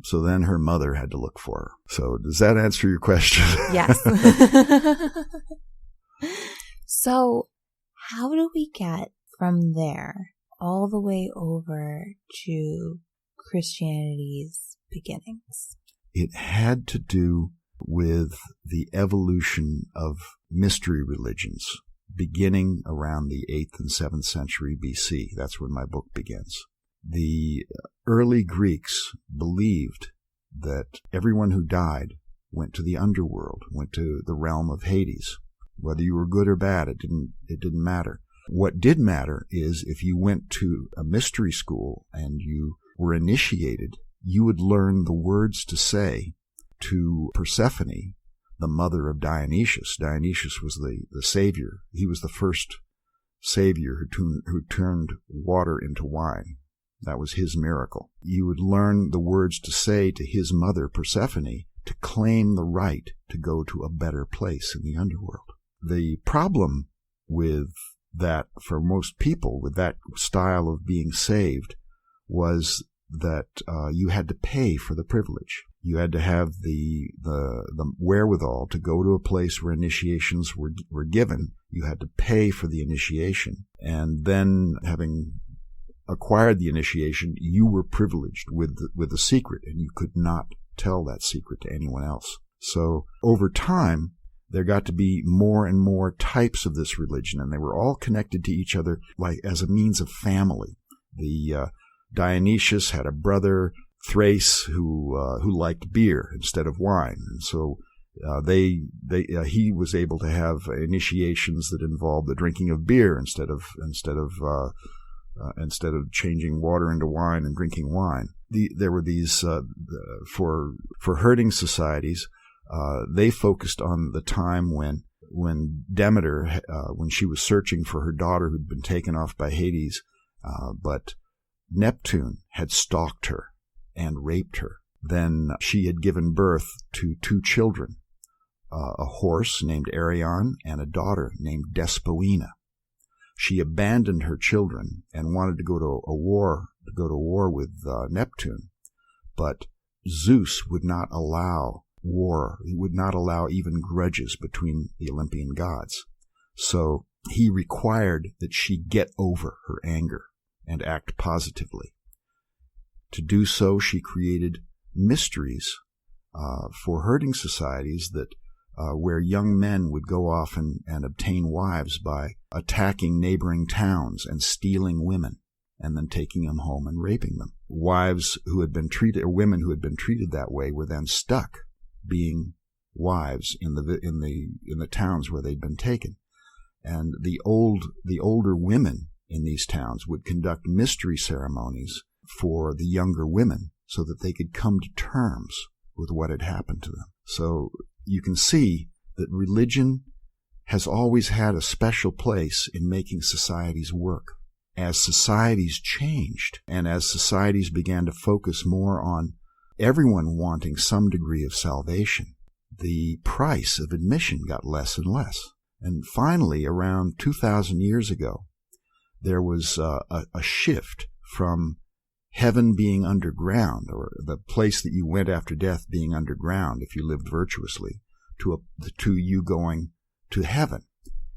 So then her mother had to look for her. So does that answer your question? Yes. So how do we get from there all the way over to Christianity's beginnings? It had to do with the evolution of mystery religions, beginning around the 8th and 7th century BC. That's when my book begins. The early Greeks believed that everyone who died went to the underworld, went to the realm of Hades. Whether you were good or bad, it didn't matter. What did matter is if you went to a mystery school and you were initiated, you would learn the words to say to Persephone, the mother of Dionysius. Dionysius was the savior. He was the first savior who turned water into wine. That was his miracle. You would learn the words to say to his mother, Persephone, to claim the right to go to a better place in the underworld. The problem with that, for most people, with that style of being saved, was that you had to pay for the privilege. You had to have the wherewithal to go to a place where initiations were given. You had to pay for the initiation. And then, having acquired the initiation, you were privileged with the secret, and you could not tell that secret to anyone else. So over time, there got to be more and more types of this religion, and they were all connected to each other like as a means of family. The Dionysius had a brother, Thrace, who liked beer instead of wine, and so he was able to have initiations that involved the drinking of beer instead of changing water into wine and drinking wine. There were these for herding societies. They focused on the time when Demeter, when she was searching for her daughter who'd been taken off by Hades, but Neptune had stalked her and raped her. Then she had given birth to 2 children, a horse named Arion and a daughter named Despoina. She abandoned her children and wanted to go to war with Neptune, but Zeus would not allow war. He would not allow even grudges between the Olympian gods. So he required that she get over her anger and act positively. To do so, she created mysteries for herding societies that where young men would go off and obtain wives by attacking neighboring towns and stealing women and then taking them home and raping them. Wives who had been treated, or women who had been treated that way, were then stuck being wives in the towns where they'd been taken. And the older women in these towns would conduct mystery ceremonies for the younger women so that they could come to terms with what had happened to them. So you can see that religion has always had a special place in making societies work. As societies changed, and as societies began to focus more on everyone wanting some degree of salvation, the price of admission got less and less. And finally, around 2,000 years ago, there was a shift from heaven being underground, or the place that you went after death being underground if you lived virtuously, to you going to heaven.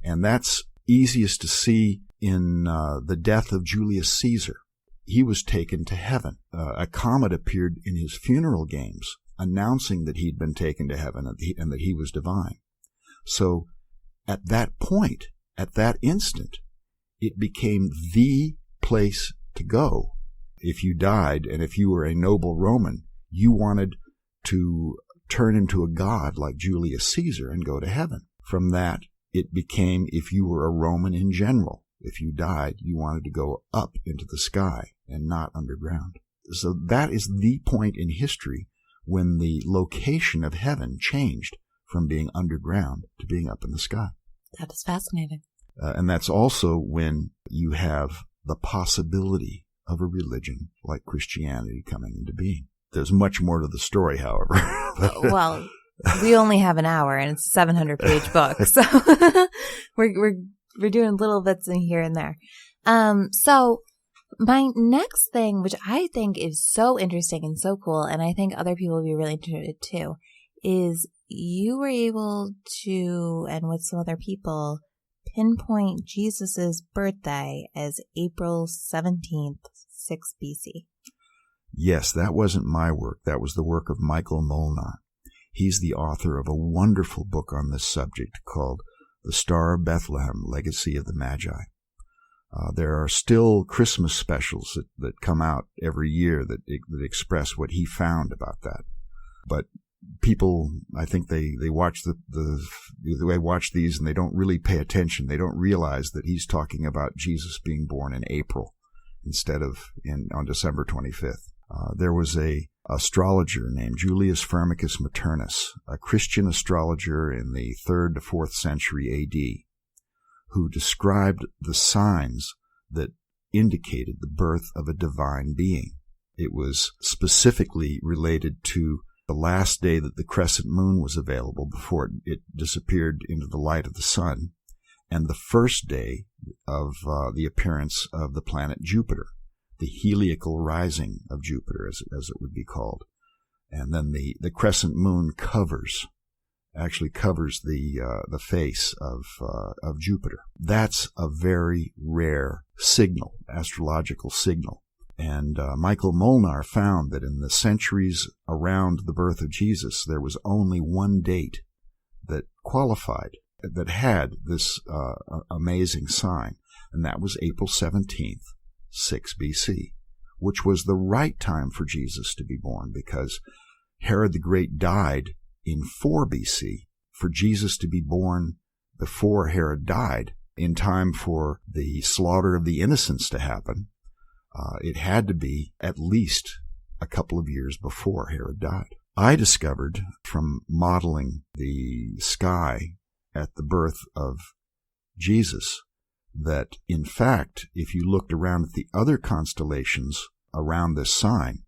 And that's easiest to see in the death of Julius Caesar. He was taken to heaven. A comet appeared in his funeral games announcing that he'd been taken to heaven and that he was divine. So at that point, at that instant, it became the place to go. If you died, and if you were a noble Roman, you wanted to turn into a god like Julius Caesar and go to heaven. From that, it became, if you were a Roman in general, if you died, you wanted to go up into the sky and not underground. So that is the point in history when the location of heaven changed from being underground to being up in the sky. That is fascinating. And that's also when you have the possibility of a religion like Christianity coming into being. There's much more to the story, however. Well, we only have an hour, and it's a 700-page book, so we're doing little bits in here and there. So My next thing, which I think is so interesting and so cool, and I think other people will be really interested too, is you were able to, and with some other people, pinpoint Jesus's birthday as April 17th, 6 BC. Yes, that wasn't my work. That was the work of Michael Molnar. He's the author of a wonderful book on this subject called The Star of Bethlehem, Legacy of the Magi. There are still Christmas specials that come out every year that express what he found about that. But people, I think they watch they watch these and they don't really pay attention. They don't realize that he's talking about Jesus being born in April instead of on December 25th. There was a astrologer named Julius Firmicus Maternus, a Christian astrologer in the 3rd to 4th century A.D., who described the signs that indicated the birth of a divine being. It was specifically related to the last day that the crescent moon was available before it disappeared into the light of the sun, and the first day of the appearance of the planet Jupiter, the heliacal rising of Jupiter, as it would be called. And then the crescent moon actually covers the face of Jupiter. That's a very rare signal, astrological signal. And Michael Molnar found that in the centuries around the birth of Jesus, there was only one date that qualified, that had this amazing sign, and that was April 17th, 6 BC, which was the right time for Jesus to be born, because Herod the Great died in 4 BC. For Jesus to be born before Herod died, in time for the slaughter of the innocents to happen, it had to be at least a couple of years before Herod died. I discovered from modeling the sky at the birth of Jesus that, in fact, if you looked around at the other constellations around this sign,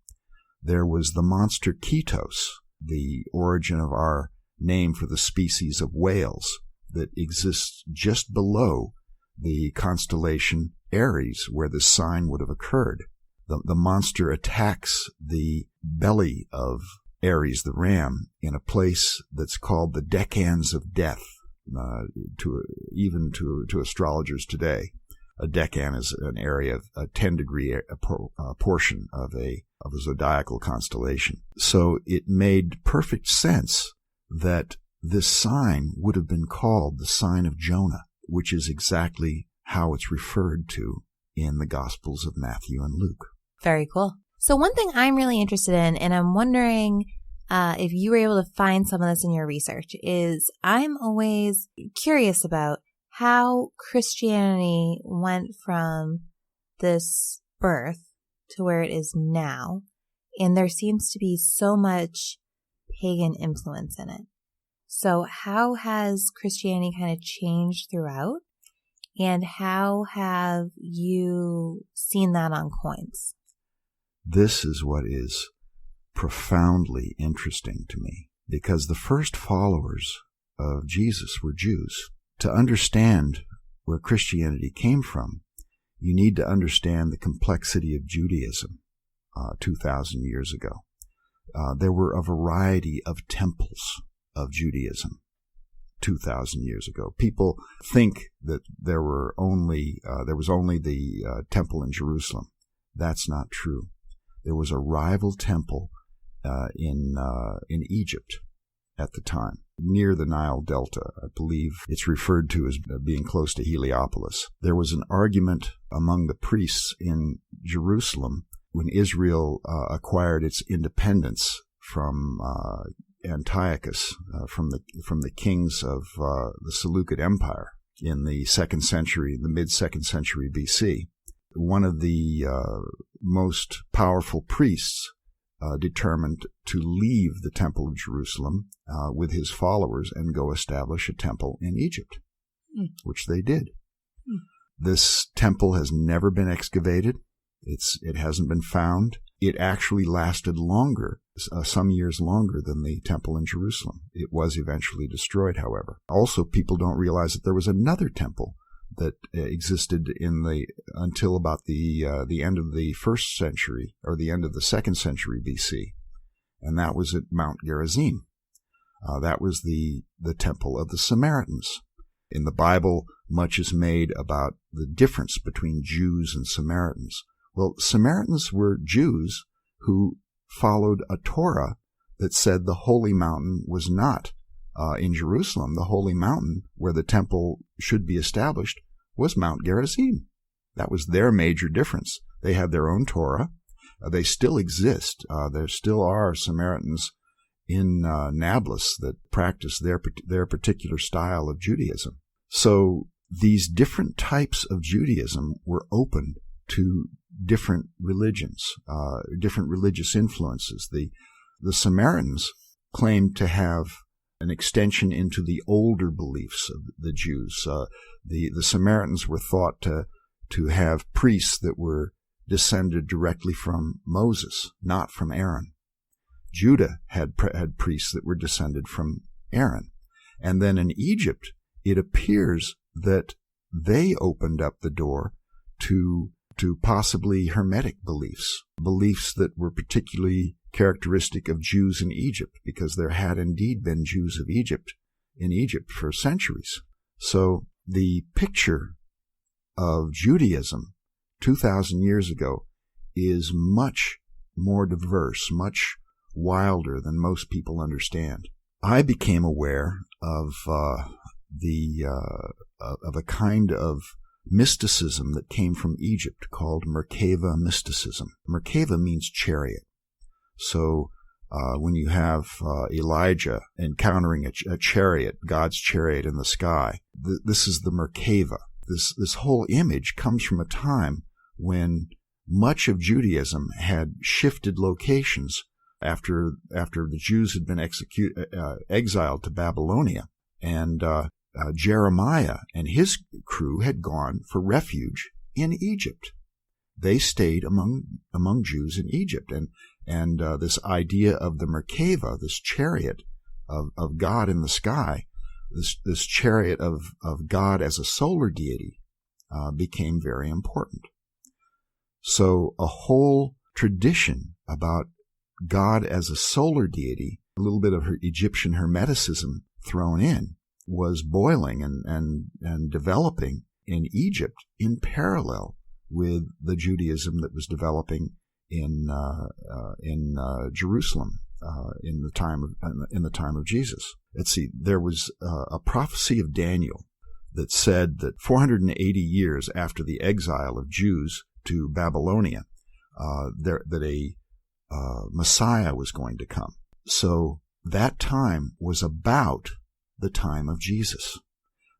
there was the monster Ketos, the origin of our name for the species of whales that exists just below the constellation Aries, where this sign would have occurred. The monster attacks the belly of Aries, the ram, in a place that's called the Decans of Death, to astrologers today. A decan is an area, a 10-degree portion of a zodiacal constellation. So it made perfect sense that this sign would have been called the sign of Jonah, which is exactly how it's referred to in the Gospels of Matthew and Luke. Very cool. So one thing I'm really interested in, and I'm wondering if you were able to find some of this in your research, is I'm always curious about how Christianity went from this birth to where it is now, and there seems to be so much pagan influence in it. So how has Christianity kind of changed throughout, and how have you seen that on coins? This is what is profoundly interesting to me, because the first followers of Jesus were Jews. To understand where Christianity came from, you need to understand the complexity of Judaism 2,000 years ago. There were a variety of temples of Judaism 2,000 years ago. People think that there was only the temple in Jerusalem. That's not true. There was a rival temple in Egypt at the time, near the Nile Delta. I believe it's referred to as being close to Heliopolis. There was an argument among the priests in Jerusalem when Israel acquired its independence from Antiochus, from the kings of the Seleucid Empire in the mid-2nd century BC. One of the most powerful priests determined to leave the Temple of Jerusalem with his followers and go establish a temple in Egypt, which they did. This temple has never been excavated. It hasn't been found. It actually lasted longer, some years longer than the temple in Jerusalem. It was eventually destroyed, however. Also, people don't realize that there was another temple that existed until about the end of the first century, or the end of the second century BC, and that was at Mount Gerizim. That was the temple of the Samaritans. In the Bible, much is made about the difference between Jews and Samaritans. Well, Samaritans were Jews who followed a Torah that said the holy mountain was not in Jerusalem. The holy mountain where the temple should be established was Mount Gerizim. That was their major difference. They had their own Torah. They still exist. There still are Samaritans in Nablus that practice their particular style of Judaism. So these different types of Judaism were open to different religions, different religious influences. The Samaritans claimed to have an extension into the older beliefs of the Jews. The Samaritans were thought to have priests that were descended directly from Moses, not from Aaron. Judah had priests that were descended from Aaron. And then in Egypt, it appears that they opened up the door to possibly Hermetic beliefs that were particularly characteristic of Jews in Egypt, because there had indeed been Jews of Egypt in Egypt for centuries. So the picture of Judaism 2,000 years ago is much more diverse, much wilder than most people understand. I became aware of a kind of mysticism that came from Egypt called Merkava mysticism. Merkava means chariot. So when you have Elijah encountering a chariot, God's chariot in the sky, this is the Merkava. This whole image comes from a time when much of Judaism had shifted locations after the Jews had been exiled to Babylonia, and Jeremiah and his crew had gone for refuge in Egypt. They stayed among Jews in Egypt, and this idea of the Merkava, this chariot of God in the sky, this chariot of God as a solar deity, became very important. So a whole tradition about God as a solar deity, a little bit of Egyptian Hermeticism thrown in, was boiling and developing in Egypt in parallel with the Judaism that was developing in Jerusalem in the time of Jesus. Let's see, there was a prophecy of Daniel that said that 480 years after the exile of Jews to Babylonia, that a Messiah was going to come. So that time was about the time of Jesus.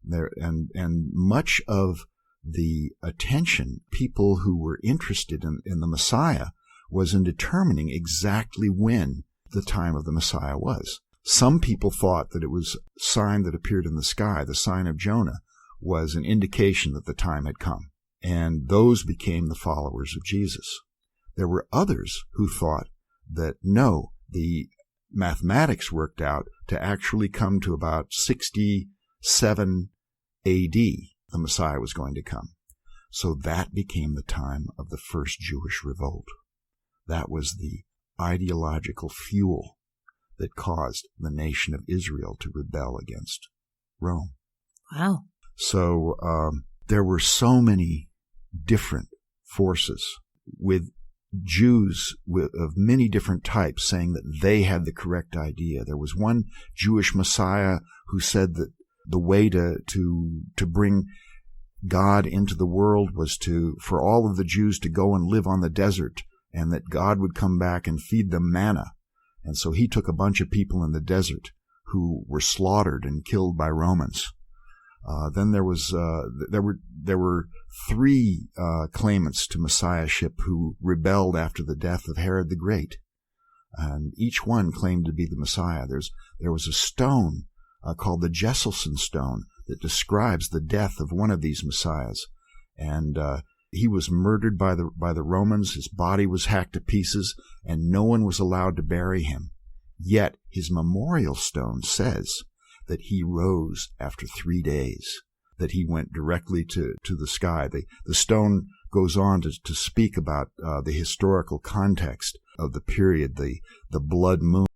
And much of the attention, people who were interested in the Messiah, was in determining exactly when the time of the Messiah was. Some people thought that it was a sign that appeared in the sky, the sign of Jonah, was an indication that the time had come. And those became the followers of Jesus. There were others who thought that no, the mathematics worked out to actually come to about 67 A.D. the Messiah was going to come. So that became the time of the first Jewish revolt. That was the ideological fuel that caused the nation of Israel to rebel against Rome. Wow. So there were so many different forces with Jews of many different types saying that they had the correct idea. There was one Jewish Messiah who said that the way to bring God into the world was for all of the Jews to go and live on the desert, and that God would come back and feed them manna. And so he took a bunch of people in the desert who were slaughtered and killed by Romans. Then there were three claimants to messiahship who rebelled after the death of Herod the Great, and each one claimed to be the Messiah. There was a stone called the Jesselson stone that describes the death of one of these messiahs, and he was murdered by the Romans. His body was hacked to pieces, and no one was allowed to bury him. Yet his memorial stone says that he rose after 3 days. that he went directly to the sky. The stone goes on to speak about the historical context of the period, the blood moon